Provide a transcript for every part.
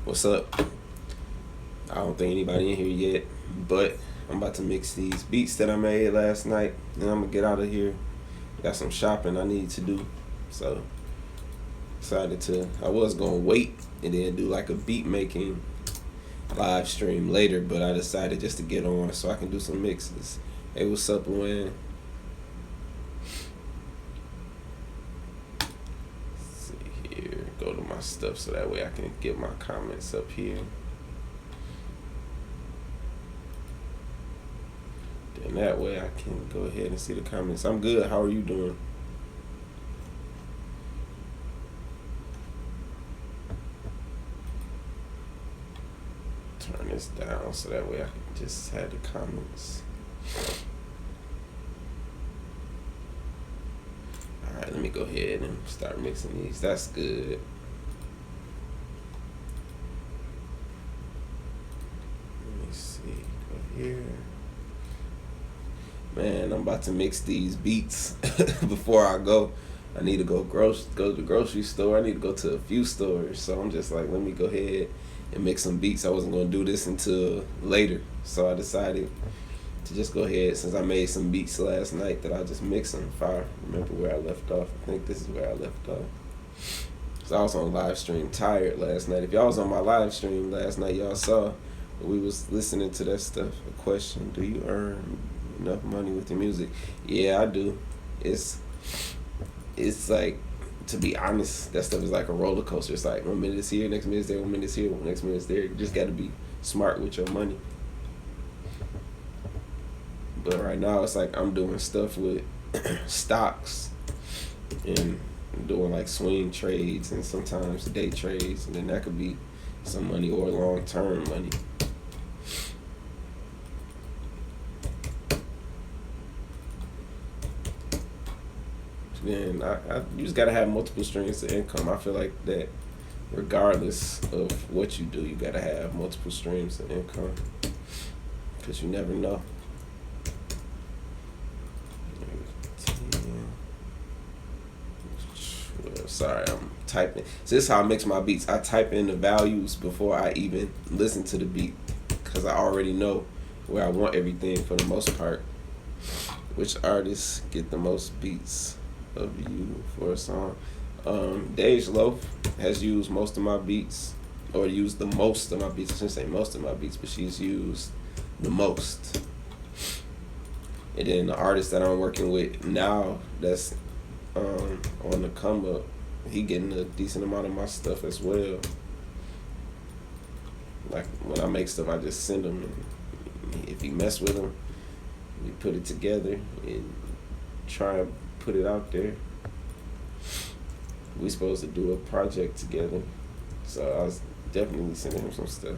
What's up? I don't think anybody in here yet, but I'm about to mix these beats that I made last night, and I'm gonna get out of here. Got some shopping I need to do, so decided to. I was gonna wait and then do like a beat making live stream later, but I decided just to get on so I can do some mixes. Hey, what's up, Luann? Let's see here. Go to my stuff so that way I can get my comments up here. And that way I can go ahead and see the comments. I'm good. How are you doing? Turn this down so that way I can just have the comments. Alright, let me go ahead and start mixing these. That's good. Let me see. Go here. Man, I'm about to mix these beats before I go. I need to go to the grocery store. I need to go to a few stores. So I'm just like, let me go ahead and mix some beats. I wasn't going to do this until later. So I decided to just go ahead, since I made some beats last night, that I'll just mix them if I remember where I left off. I think this is where I left off. So I was on live stream tired last night. If y'all was on my live stream last night, y'all saw we was listening to that stuff. A question: do you earn enough money with your music? Yeah, I do. It's like, to be honest, that stuff is like a roller coaster. It's like 1 minute it's here, next minute it's there, 1 minute it's here, next minute it's there. You just got to be smart with your money. But right now it's like I'm doing stuff with stocks and doing like swing trades and sometimes day trades, and then that could be some money or long-term money. Then you just gotta have multiple streams of income. I feel like that regardless of what you do, you gotta have multiple streams of income, because you never know. Sorry, I'm typing. So this is how I mix my beats. I type in the values before I even listen to the beat, because I already know where I want everything for the most part. Which artists get the most beats of you for a song? Dej Loaf has used most of my beats, or used the most of my beats. I shouldn't say most of my beats, but she's used the most. And then the artist that I'm working with now, that's on the come up, he getting a decent amount of my stuff as well. Like when I make stuff, I just send him, and if he mess with them, we put it together and try and put it out there. We supposed to do a project together, so I was definitely sending him some stuff.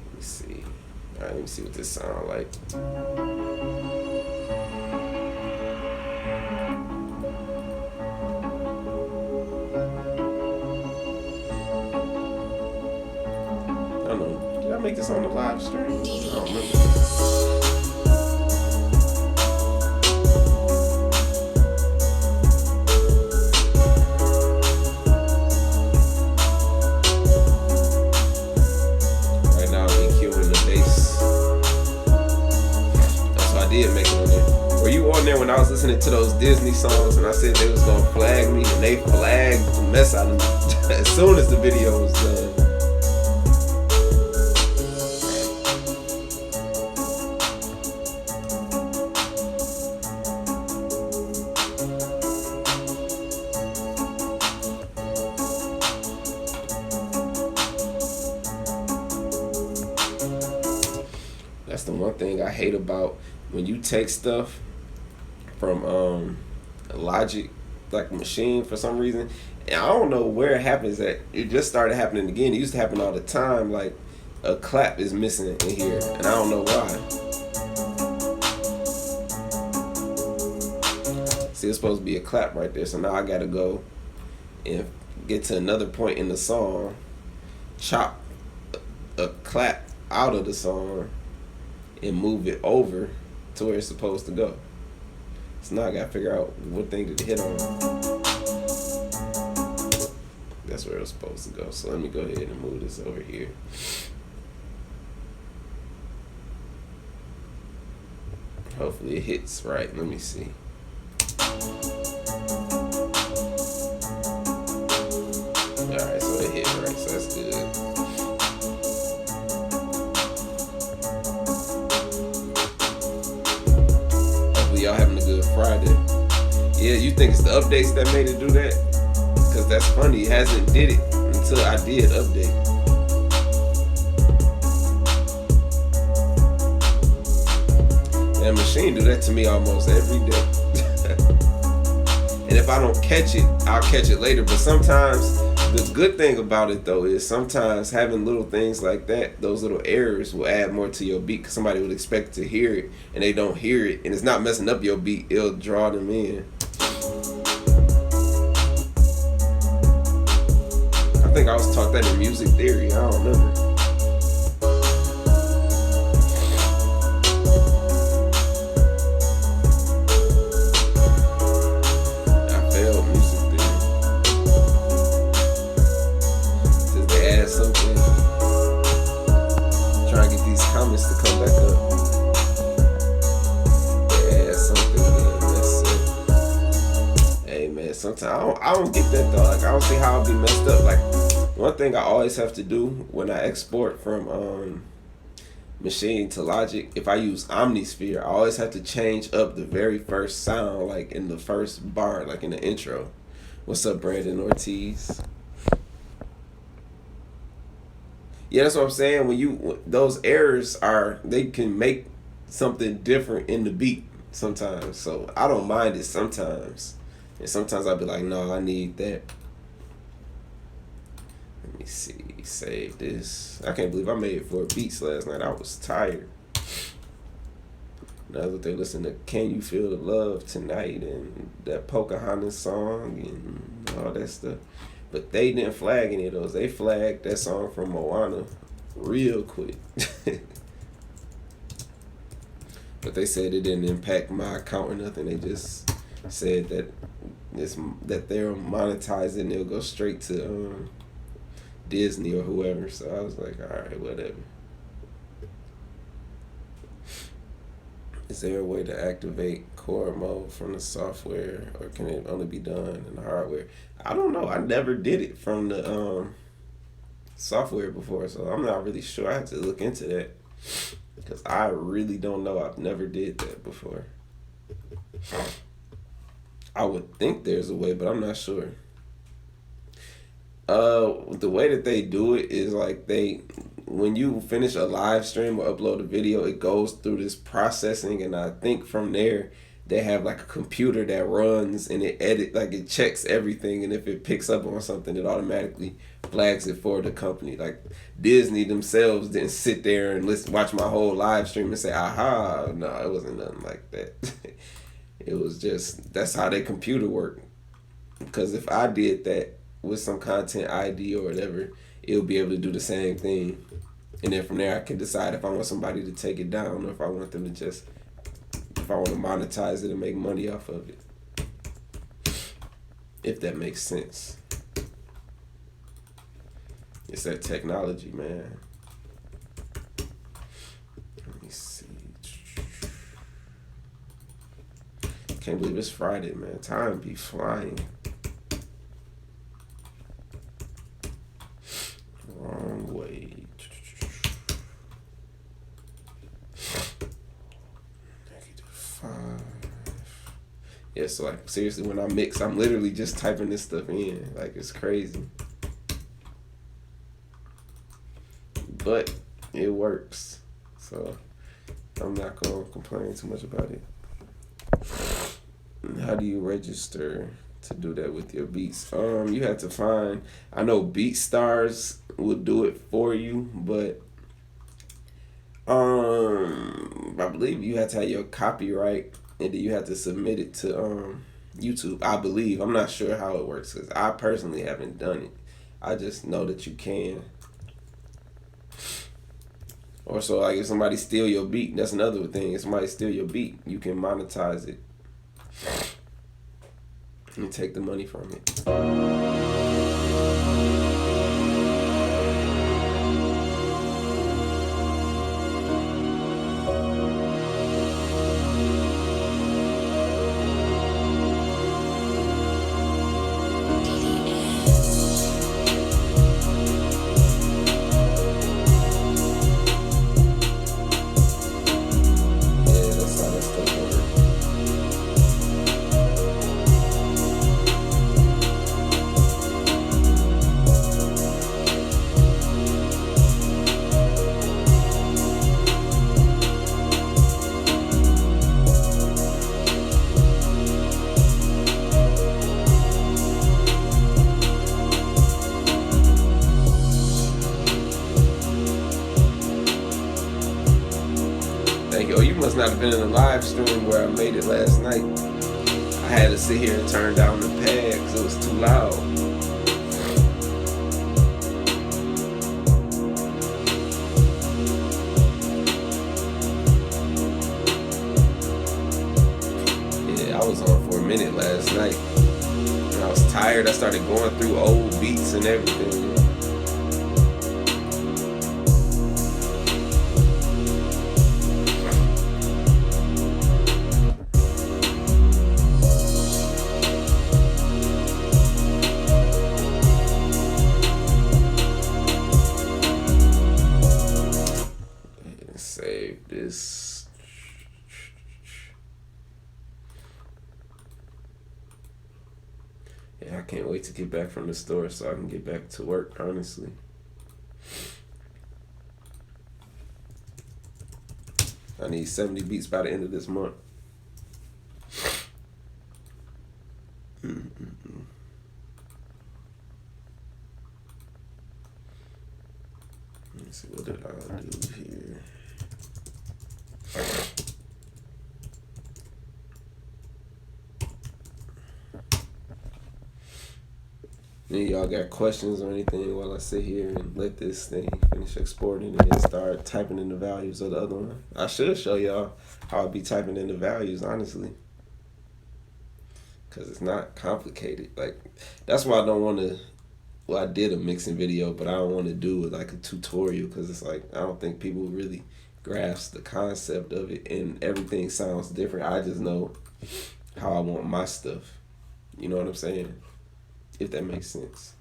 Let me see. All right, let me see what this sound like. I don't know. Did I make this on the live stream? I don't remember. When I was listening to those Disney songs and I said they was gonna flag me, and they flagged the mess out of me as soon as the video was done. That's the one thing I hate about when you take stuff from Logic, like Machine, for some reason, and I don't know where it happens at. It just started happening again. It used to happen all the time. Like a clap is missing in here, and I don't know why. See, it's supposed to be a clap right there, so now I gotta go and get to another point in the song, chop a clap out of the song, and move it over to where it's supposed to go. So now I gotta figure out what thing to hit on. That's where it was supposed to go. So let me go ahead and move this over here. Hopefully it hits right. Let me see. Alright, so it hit right, so that's good. Hopefully y'all having a good Friday. Yeah, you think it's the updates that made it do that? Because that's funny, it hasn't did it until I did update. That machine do that to me almost every day. And if I don't catch it, I'll catch it later. But sometimes, the good thing about it though is sometimes having little things like that, those little errors will add more to your beat, because somebody would expect to hear it and they don't hear it, and it's not messing up your beat, it'll draw them in. I think I was taught that in music theory, I don't remember. Sometimes I don't get that though. Like, I don't see how I'll be messed up. Like, one thing I always have to do when I export from Machine to Logic, if I use Omnisphere, I always have to change up the very first sound, like in the first bar, like in the intro. What's up, Brandon Ortiz? Yeah, that's what I'm saying. When those errors they can make something different in the beat sometimes. So I don't mind it sometimes. And sometimes I'll be like, no, I need that. Let me see. Save this. I can't believe I made 4 beats last night. I was tired. Now that they listen to Can You Feel the Love Tonight and that Pocahontas song and all that stuff. But they didn't flag any of those. They flagged that song from Moana real quick. But they said it didn't impact my account or nothing. They just said that they're monetizing, it'll go straight to Disney or whoever. So I was like, all right, whatever. Is there a way to activate core mode from the software, or can it only be done in the hardware? I don't know. I never did it from the software before, so I'm not really sure. I have to look into that, because I really don't know. I've never did that before. I would think there's a way, but I'm not sure. The way that they do it is like when you finish a live stream or upload a video, it goes through this processing, and I think from there they have like a computer that runs and it checks everything, and if it picks up on something, it automatically flags it for the company. Like Disney themselves didn't sit there and watch my whole live stream and say, aha. No, it wasn't nothing like that. It was just, that's how their computer worked. Because if I did that with some content ID or whatever, it'll be able to do the same thing. And then from there, I can decide if I want somebody to take it down, or if I want them to if I want to monetize it and make money off of it. If that makes sense. It's that technology, man. Let me see. Can't believe it's Friday, man. Time be flying. Wrong way. -5. Yeah, so like seriously, when I mix, I'm literally just typing this stuff in. Like, it's crazy. But it works. So I'm not gonna complain too much about it. How do you register to do that with your beats? You have to find, I know BeatStars will do it for you, but I believe you have to have your copyright, and then you have to submit it to YouTube. I believe. I'm not sure how it works, because I personally haven't done it. I just know that you can. Or so, like, if somebody steal your beat, that's another thing. If somebody steal your beat, you can monetize it and take the money from it. must not have been in a live stream where I made it last night. I had to sit here and turn down the pad because it was too loud. Yeah, I was on for a minute last night. When I was tired, I started going through old beats and everything. Save this. Yeah, I can't wait to get back from the store so I can get back to work, honestly. I need 70 beats by the end of this month. Let's see, what did I do here? Any y'all got questions or anything while I sit here and let this thing finish exporting and then start typing in the values of the other one? I should show y'all how I be typing in the values, honestly. Because it's not complicated. Like, that's why I don't want to... Well, I did a mixing video, but I don't want to do it like a tutorial because it's like, I don't think people really grasp the concept of it and everything sounds different. I just know how I want my stuff. You know what I'm saying? If that makes sense.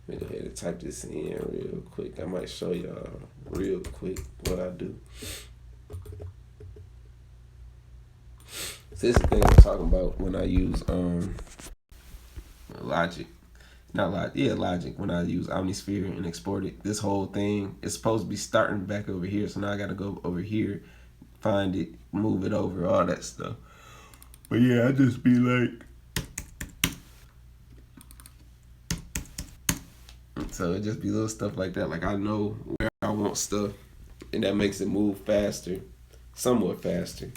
Let me go ahead and type this in real quick. I might show y'all real quick what I do. So this is the thing I'm talking about when I use Logic. Not Logic, yeah, Logic. When I use Omnisphere and export it, this whole thing is supposed to be starting back over here. So now I got to go over here, find it, move it over, all that stuff. But yeah, I just be like, so it just be little stuff like that. Like I know where I want stuff, and that makes it move faster, somewhat faster.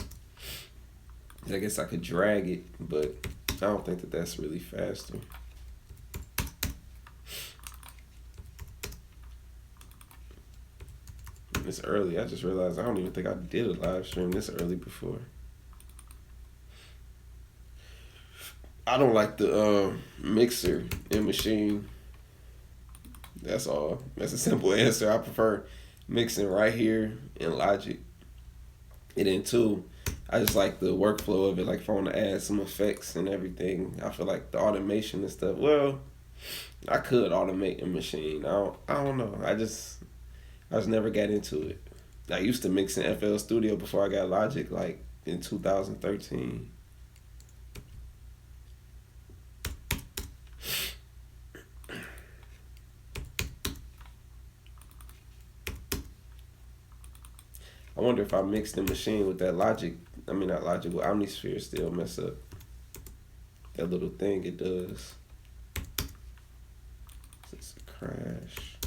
I guess I could drag it, but I don't think that that's really faster. It's early. I just realized I don't even think I did a live stream this early before. I don't like the mixer in Machine. That's all. That's a simple answer. I prefer mixing right here in Logic. And then two, I just like the workflow of it. Like if I want to add some effects and everything, I feel like the automation and stuff. Well, I could automate in Machine. I don't know. I just never got into it. I used to mix in FL Studio before I got Logic, like in 2013. I wonder if I mixed in Machine with that Logic, not Logic, with Omnisphere still mess up. That little thing it does. It's a crash.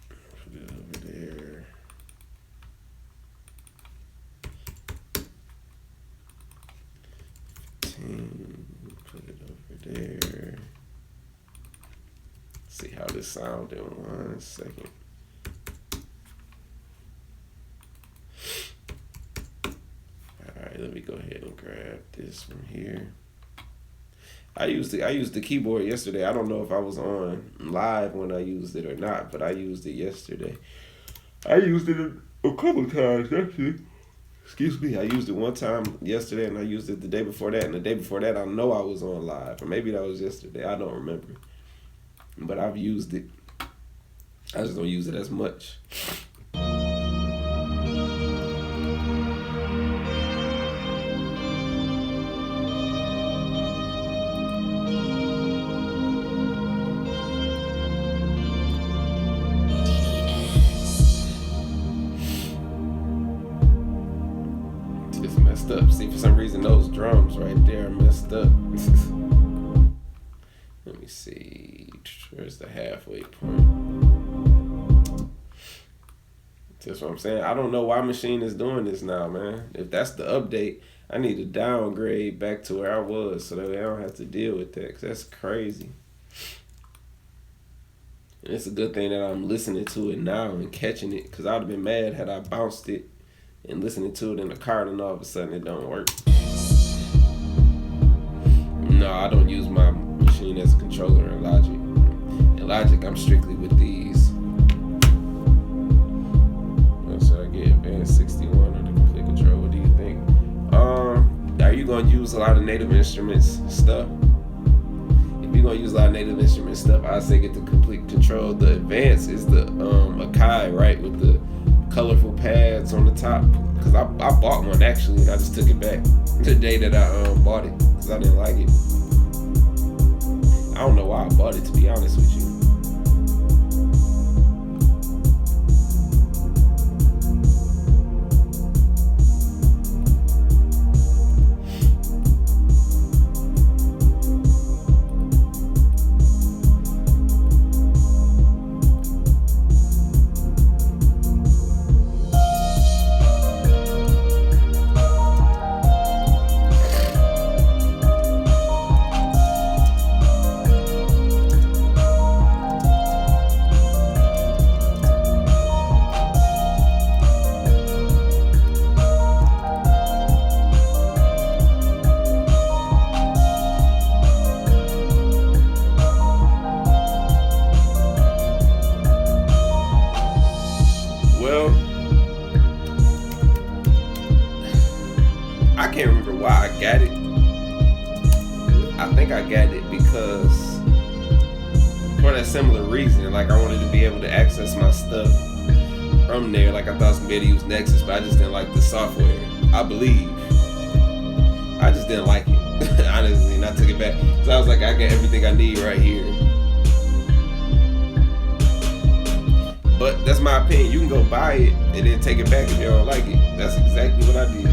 Put it over there. Put it over there. See how this sounds in 1 second. Alright, let me go ahead and grab this from here. I used the keyboard yesterday. I don't know if I was on live when I used it or not, but I used it yesterday. I used it a couple times actually. Excuse me. I used it one time yesterday, and I used it the day before that. And the day before that, I know I was on live, or maybe that was yesterday. I don't remember. But I've used it. I just don't use it as much. Up. See, for some reason those drums right there are messed up. Let me see. Where's the halfway point? That's what I'm saying. I don't know why Machine is doing this now, man. If that's the update, I need to downgrade back to where I was so that way I don't have to deal with that. Cause that's crazy. And it's a good thing that I'm listening to it now and catching it. Cause I'd have been mad had I bounced it and listening to it in the car and all of a sudden it don't work. No, I don't use my Machine as a controller in Logic. In Logic, I'm strictly with these. So I get Advanced 61 or the Complete Control. What do you think? Are you gonna use a lot of Native Instruments stuff? If you're gonna use a lot of Native Instruments stuff, I say get the Complete Control. The Advanced is the Akai, right, with the colorful pads on the top. Cause I bought one actually, and I just took it back the day that I bought it, cause I didn't like it. I don't know why I bought it, to be honest with you. Well, I can't remember why I got it. I think I got it because for that similar reason. Like I wanted to be able to access my stuff from there. Like I thought I was gonna be able to use Nexus, but I just didn't like the software. I believe. I just didn't like it. Honestly, and I took it back. So I was like, I got everything I need right here. But that's my opinion. You can go buy it and then take it back if you don't like it. That's exactly what I did.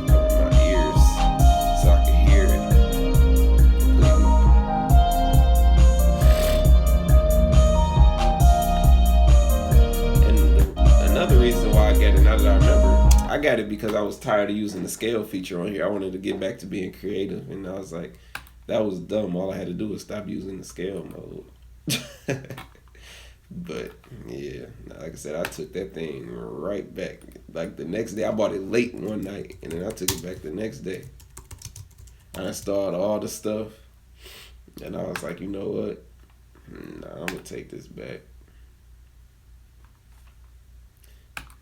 Cover my ears so I can hear it completely. And another reason why I got it, now that I remember, I got it because I was tired of using the scale feature on here. I wanted to get back to being creative, and I was like, that was dumb. All I had to do was stop using the scale mode. But yeah, like I said, I took that thing right back. Like the next day, I bought it late one night, and then I took it back the next day. I installed all the stuff, and I was like, you know what? Nah, I'm gonna take this back.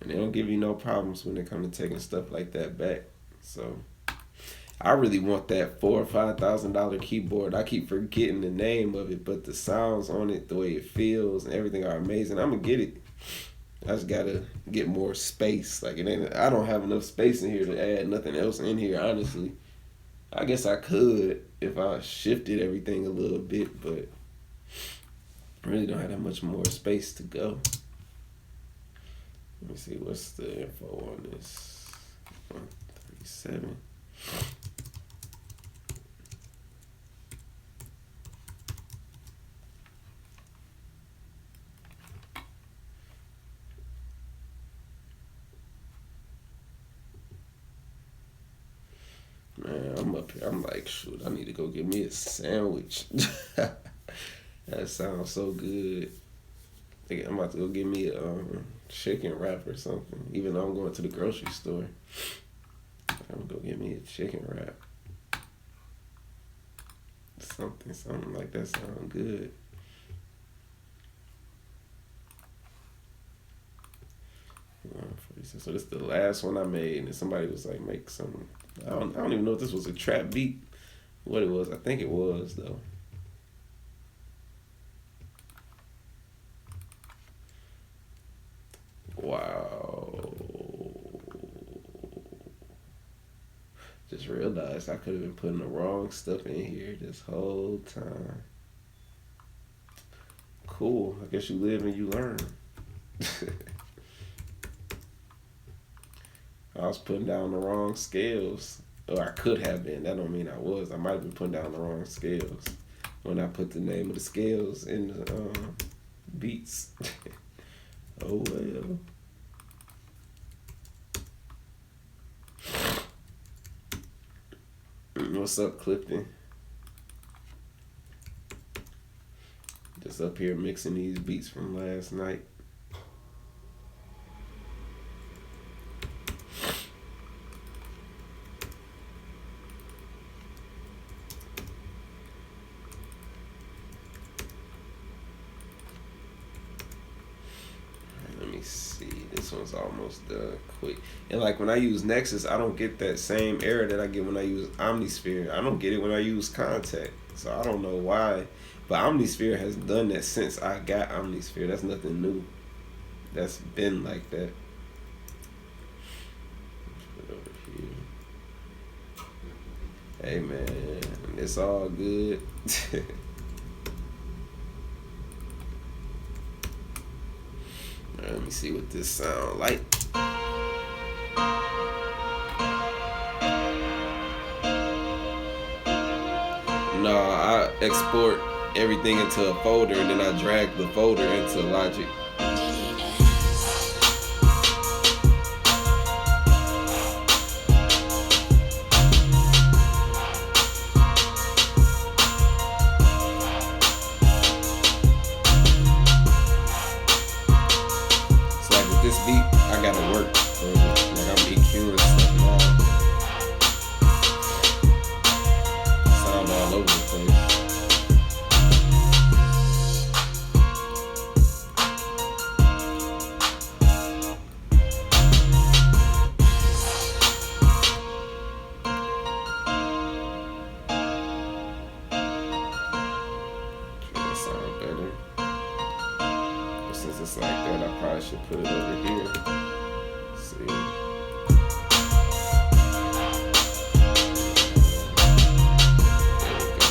And they don't give you no problems when it comes to taking stuff like that back. So I really want that $4,000 or $5,000 keyboard. I keep forgetting the name of it, but the sounds on it, the way it feels, and everything are amazing. I'm gonna get it. I just gotta get more space. Like it ain't. I don't have enough space in here to add nothing else in here. Honestly, I guess I could if I shifted everything a little bit, but I really don't have that much more space to go. Let me see, what's the info on this? 137. Man, I'm up here. I'm like, shoot, I need to go get me a sandwich. That sounds so good. I'm about to go get me a chicken wrap or something. Even though I'm going to the grocery store, I'm gonna go get me a chicken wrap. Something like that sounds good. So this is the last one I made, and then somebody was like, make some. I don't even know if this was a trap beat. What it was, I think it was though. Wow. Just realized I could have been putting the wrong stuff in here this whole time. Cool. I guess you live and you learn. I was putting down the wrong scales. Or I could have been. That don't mean I was. I might have been putting down the wrong scales when I put the name of the scales in the beats. Oh well. What's up, Clifton? Just up here mixing these beats from last night. Let me see. This one's almost done quick. And like when I use Nexus, I don't get that same error that I get when I use Omnisphere. I don't get it when I use Contact. So I don't know why. But Omnisphere has done that since I got Omnisphere. That's nothing new. That's been like that. Put it over here. Hey man, it's all good. Let me see what this sound like. No, I export everything into a folder and then I drag the folder into Logic. It's like with this beat, I gotta work. Like I'm EQing stuff now. Sound all over the place. Sound better. But since it's like that, I probably should put it over here. Let's see. There we go.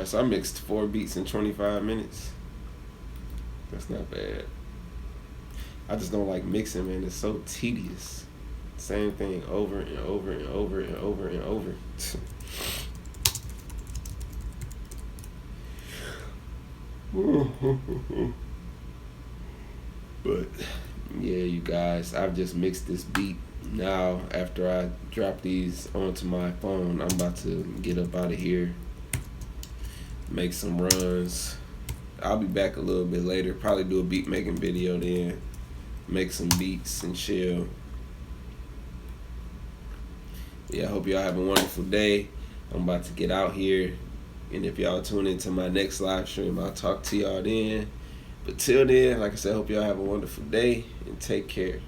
So I mixed 4 beats in 25 minutes. That's not bad. I just don't like mixing, man. It's so tedious. Same thing over and over and over and over and over. But yeah, you guys, I've just mixed this beat. Now after I drop these onto my phone, I'm about to get up out of here, make some runs. I'll be back a little bit later, probably do a beat making video then, make some beats and chill. Yeah, I hope y'all have a wonderful day. I'm about to get out here, and if y'all tune into my next live stream, I'll talk to y'all then. But till then, like I said, I hope y'all have a wonderful day and take care.